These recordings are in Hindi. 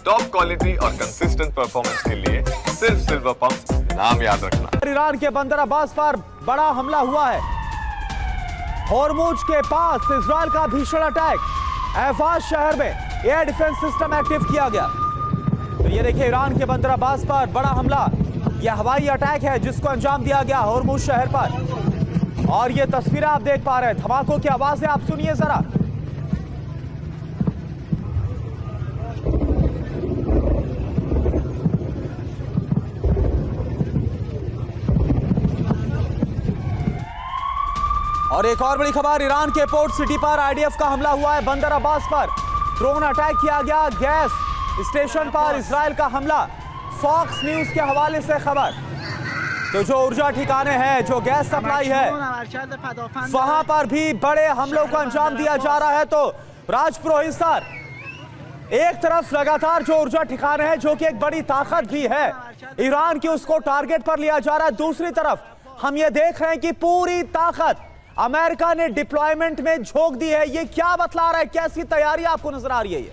टॉप क्वालिटी और कंसिस्टेंट परफॉर्मेंस के लिए सिर्फ सिल्वर पंप नाम याद रखना। ईरान के बंदर अब्बास पर बड़ा हमला हुआ है। होर्मुज के पास इजराइल का भीषण अटैक। एफाज शहर में एयर डिफेंस सिस्टम एक्टिव किया गया। तो ये देखिए ईरान के बंदर अब्बास पर बड़ा हमला, यह हवाई अटैक है जिसको अंजाम दिया गया होर्मुज शहर पर। और ये तस्वीरें आप देख पा रहे हैं, धमाकों की आवाजें आप सुनिए जरा। और एक और बड़ी खबर, ईरान के पोर्ट सिटी पर आईडीएफ का हमला हुआ है। बंदर अब्बास पर ड्रोन अटैक किया गया। गैस स्टेशन पर इजराइल का हमला। फॉक्स न्यूज के हवाले से खबर। तो जो ऊर्जा ठिकाने हैं, जो गैस सप्लाई है, वहां पर भी बड़े हमलों को अंजाम दिया जा रहा है। तो राजपुरोहित सर, एक तरफ लगातार जो ऊर्जा ठिकाने हैं जो कि एक बड़ी ताकत भी है ईरान की, उसको टारगेट पर लिया जा रहा है। दूसरी तरफ हम ये देख रहे हैं कि पूरी ताकत अमेरिका ने डिप्लॉयमेंट में झोंक दी है। ये क्या बतला रहा है, कैसी तैयारी आपको नजर आ रही है? ये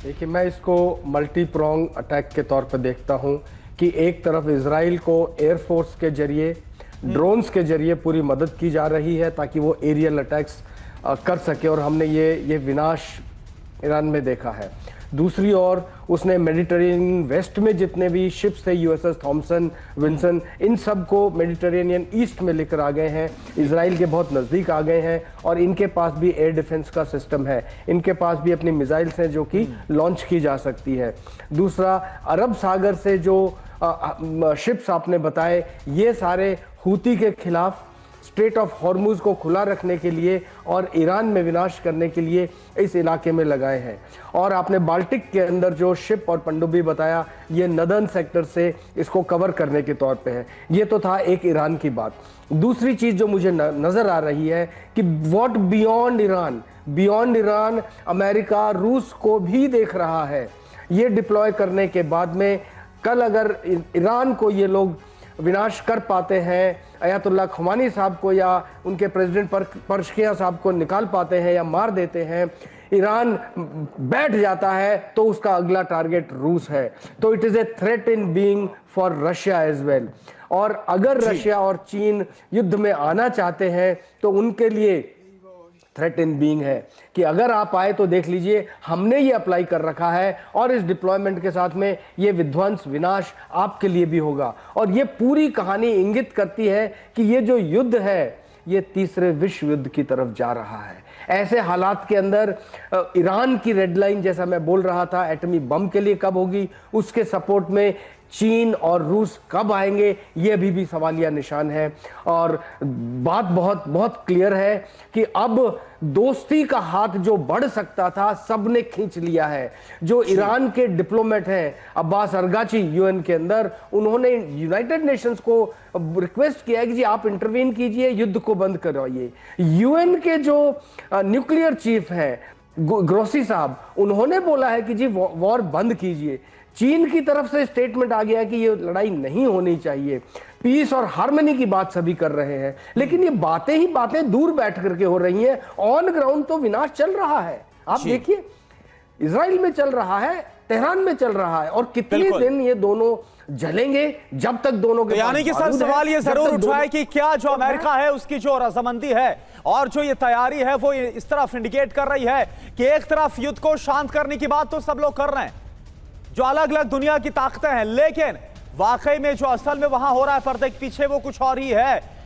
देखिए, मैं इसको मल्टी प्रोंग अटैक के तौर पर देखता हूं कि एक तरफ इजराइल को एयरफोर्स के जरिए, ड्रोन्स के जरिए पूरी मदद की जा रही है ताकि वो एरियल अटैक्स कर सके, और हमने ये विनाश ईरान में देखा है। दूसरी ओर उसने मेडिटेरेनियन वेस्ट में जितने भी शिप्स थे, यूएसएस थॉमसन, विंसन, इन सब को मेडिटेरेनियन ईस्ट में लेकर आ गए हैं, इजराइल के बहुत नज़दीक आ गए हैं। और इनके पास भी एयर डिफेंस का सिस्टम है, इनके पास भी अपनी मिसाइल्स हैं जो कि लॉन्च की जा सकती है। दूसरा, अरब सागर से जो शिप्स आपने बताए, ये सारे हूती के खिलाफ स्ट्रेट ऑफ हॉर्मुज को खुला रखने के लिए और ईरान में विनाश करने के लिए इस इलाके में लगाए हैं। और आपने बाल्टिक के अंदर जो शिप और पनडुब्बी बताया, ये नदर्न सेक्टर से इसको कवर करने के तौर पे है। ये तो था एक ईरान की बात। दूसरी चीज़ जो मुझे नज़र आ रही है कि व्हाट बियॉन्ड ईरान अमेरिका रूस को भी देख रहा है। ये डिप्लॉय करने के बाद में कल अगर ईरान को ये लोग विनाश कर पाते हैं, अयातुल्लाह खुमानी साहब को या उनके प्रेसिडेंट परशकियां साहब को निकाल पाते हैं या मार देते हैं, ईरान बैठ जाता है, तो उसका अगला टारगेट रूस है। तो it is a threat in being for Russia as well. और अगर रशिया और चीन युद्ध में आना चाहते हैं तो उनके लिए थ्रेट इन बीइंग है कि अगर आप आए तो देख लीजिए, हमने ये अप्लाई कर रखा है और इस डिप्लॉयमेंट के साथ में ये विध्वंस विनाश आपके लिए भी होगा। और ये पूरी कहानी इंगित करती है कि ये जो युद्ध है ये तीसरे विश्व युद्ध की तरफ जा रहा है। ऐसे हालात के अंदर ईरान की रेड लाइन, जैसा मैं बोल रहा था, एटमी बम के लिए कब होगी, उसके सपोर्ट में चीन और रूस कब आएंगे, ये अभी भी सवालिया निशान है। और बात बहुत बहुत क्लियर है कि अब दोस्ती का हाथ जो बढ़ सकता था सबने खींच लिया है। जो ईरान के डिप्लोमेट हैं, अब्बास अरगाची यूएन के अंदर, उन्होंने यूनाइटेड नेशंस को रिक्वेस्ट किया है कि जी आप इंटरवीन कीजिए, युद्ध को बंद करवाइए। यूएन के जो न्यूक्लियर चीफ हैं ग्रोसी साहब, उन्होंने बोला है कि जी वॉर बंद कीजिए। चीन की तरफ से स्टेटमेंट आ गया है कि ये लड़ाई नहीं होनी चाहिए। पीस और हार्मनी की बात सभी कर रहे हैं, लेकिन ये बातें ही बातें दूर बैठ करके हो रही हैं। ऑन ग्राउंड तो विनाश चल रहा है। आप देखिए, इजराइल में चल रहा है, तेहरान में चल रहा है, और कितने दिन ये दोनों जलेंगे जब तक दोनों के। यानी कि सर सवाल ये जरूर उठा है कि क्या जो अमेरिका है उसकी जो रजामंदी है और जो ये तैयारी है वो इस तरफ इंडिकेट कर रही है कि एक तरफ युद्ध को शांत करने की बात तो सब लोग कर रहे हैं, जो अलग अलग दुनिया की ताकतें हैं, लेकिन वाकई में जो असल में वहां हो रहा है पर्दे के पीछे वो कुछ और ही है।